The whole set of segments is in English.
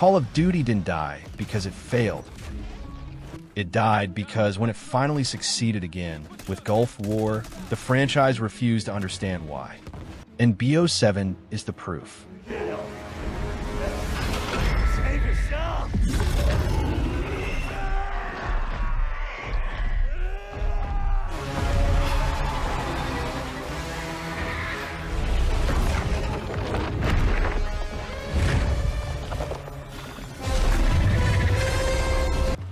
Call of Duty didn't die because it failed. It died because when it finally succeeded again, with Gulf War, the franchise refused to understand why. And BO7 is the proof. Save yourself!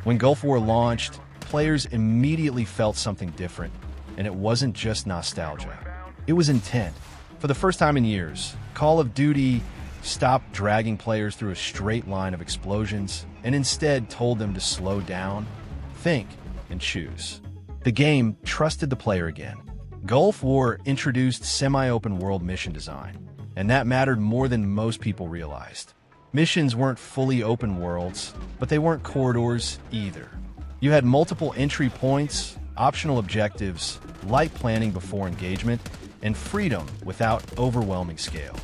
When Gulf War launched, players immediately felt something different, and it wasn't just nostalgia. It was intent. For the first time in years, Call of Duty stopped dragging players through a straight line of explosions and instead told them to slow down, think, and choose. The game trusted the player again. Gulf War introduced semi-open world mission design, and that mattered more than most people realized. Missions weren't fully open worlds, but they weren't corridors either. You had multiple entry points, optional objectives, light planning before engagement, and freedom without overwhelming scale.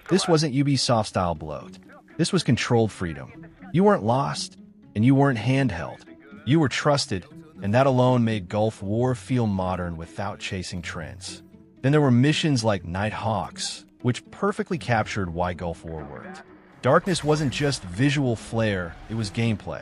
This wasn't Ubisoft-style bloat. This was controlled freedom. You weren't lost, and you weren't handheld. You were trusted, and that alone made Gulf War feel modern without chasing trends. Then there were missions like Nighthawks, which perfectly captured why Gulf War worked. Darkness wasn't just visual flair, it was gameplay.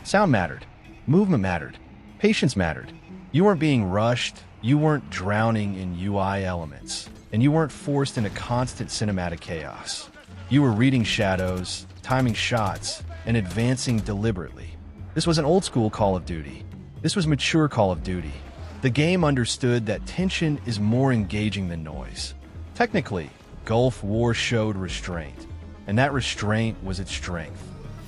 Sound mattered, movement mattered, patience mattered. You weren't being rushed, you weren't drowning in UI elements, and you weren't forced into constant cinematic chaos. You were reading shadows, timing shots, and advancing deliberately. This was an old-school Call of Duty. This was mature Call of Duty. The game understood that tension is more engaging than noise. Technically, Gulf War showed restraint, and that restraint was its strength.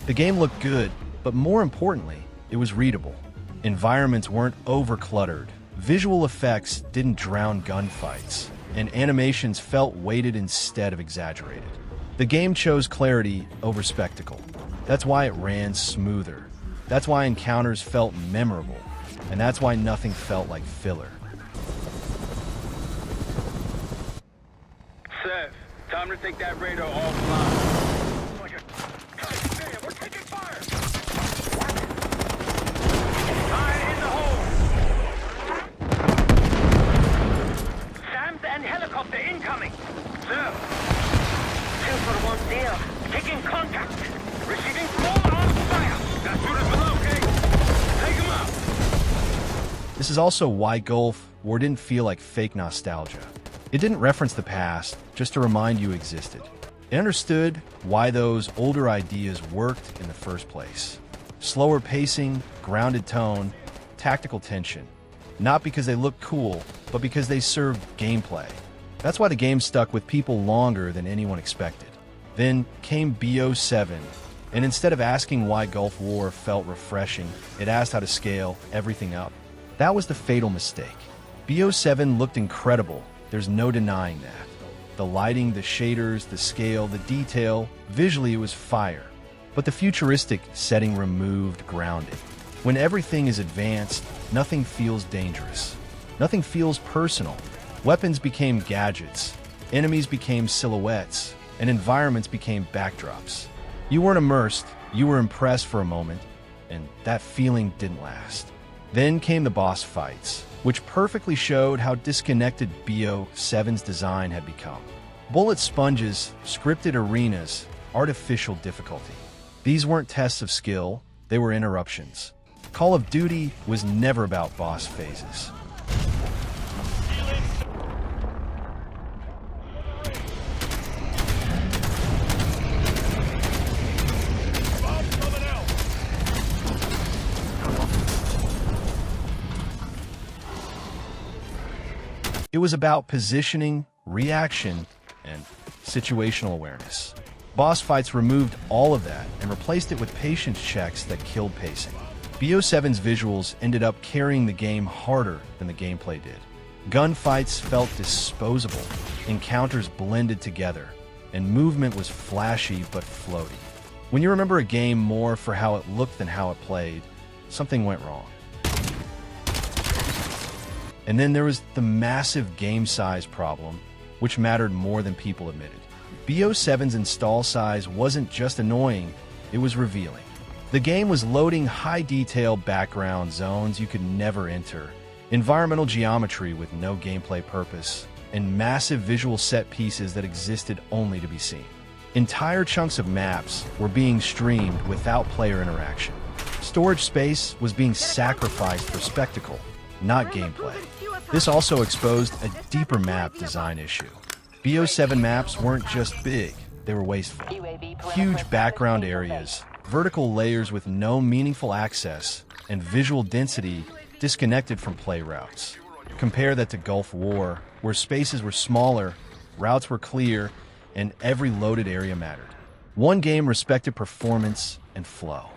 The game looked good, but more importantly, it was readable. Environments weren't over-cluttered, visual effects didn't drown gunfights, and animations felt weighted instead of exaggerated. The game chose clarity over spectacle. That's why it ran smoother. That's why encounters felt memorable, and that's why nothing felt like filler. Seth, time to take that radar offline. Damn, we're taking fire! Fire in the hole! Sam's and helicopter incoming! Sir! 2-for-1 deal. Taking contact. Receiving full on fire. That shooter's below, okay? Take him out. This is also why Gulf War didn't feel like fake nostalgia. It didn't reference the past just to remind you existed. It understood why those older ideas worked in the first place. Slower pacing, grounded tone, tactical tension. Not because they looked cool, but because they served gameplay. That's why the game stuck with people longer than anyone expected. Then came BO7, and instead of asking why Gulf War felt refreshing, it asked how to scale everything up. That was the fatal mistake. BO7 looked incredible, there's no denying that. The lighting, the shaders, the scale, the detail, visually it was fire. But the futuristic setting removed grounding. When everything is advanced, nothing feels dangerous. Nothing feels personal. Weapons became gadgets, enemies became silhouettes, and environments became backdrops. You weren't immersed, you were impressed for a moment, and that feeling didn't last. Then came the boss fights, which perfectly showed how disconnected BO7's design had become. Bullet sponges, scripted arenas, artificial difficulty. These weren't tests of skill, they were interruptions. Call of Duty was never about boss phases. It was about positioning, reaction, and situational awareness. Boss fights removed all of that and replaced it with patience checks that killed pacing. BO7's visuals ended up carrying the game harder than the gameplay did. Gunfights felt disposable, encounters blended together, and movement was flashy but floaty. When you remember a game more for how it looked than how it played, something went wrong. And then there was the massive game size problem, which mattered more than people admitted. BO7's install size wasn't just annoying, it was revealing. The game was loading high-detail background zones you could never enter, environmental geometry with no gameplay purpose, and massive visual set pieces that existed only to be seen. Entire chunks of maps were being streamed without player interaction. Storage space was being sacrificed for spectacle, not gameplay. This also exposed a deeper map design issue. BO7 maps weren't just big, they were wasteful. Huge background areas, vertical layers with no meaningful access, and visual density disconnected from play routes. Compare that to Gulf War, where spaces were smaller, routes were clear, and every loaded area mattered. One game respected performance and flow.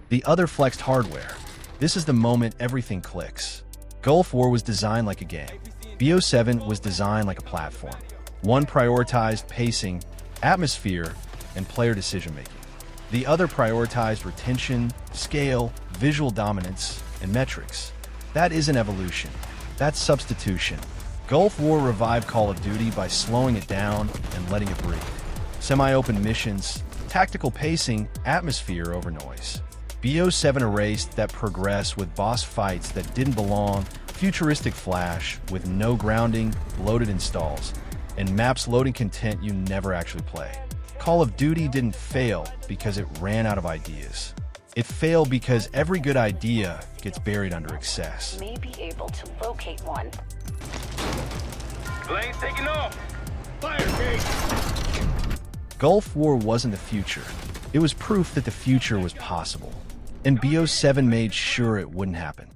The other flexed hardware. This is the moment everything clicks. Gulf War was designed like a game. BO7 was designed like a platform. One prioritized pacing, atmosphere, and player decision-making. The other prioritized retention, scale, visual dominance, and metrics. That isn't evolution. That's substitution. Gulf War revived Call of Duty by slowing it down and letting it breathe. Semi-open missions, tactical pacing, atmosphere over noise. BO7 erased that progress with boss fights that didn't belong, futuristic flash with no grounding, bloated installs, and maps loading content you never actually play. Call of Duty didn't fail because it ran out of ideas. It failed because every good idea gets buried under excess. May be able to locate one. Plane's taking off! Fire, Kate! Gulf War wasn't the future. It was proof that the future was possible. And BO7 made sure it wouldn't happen.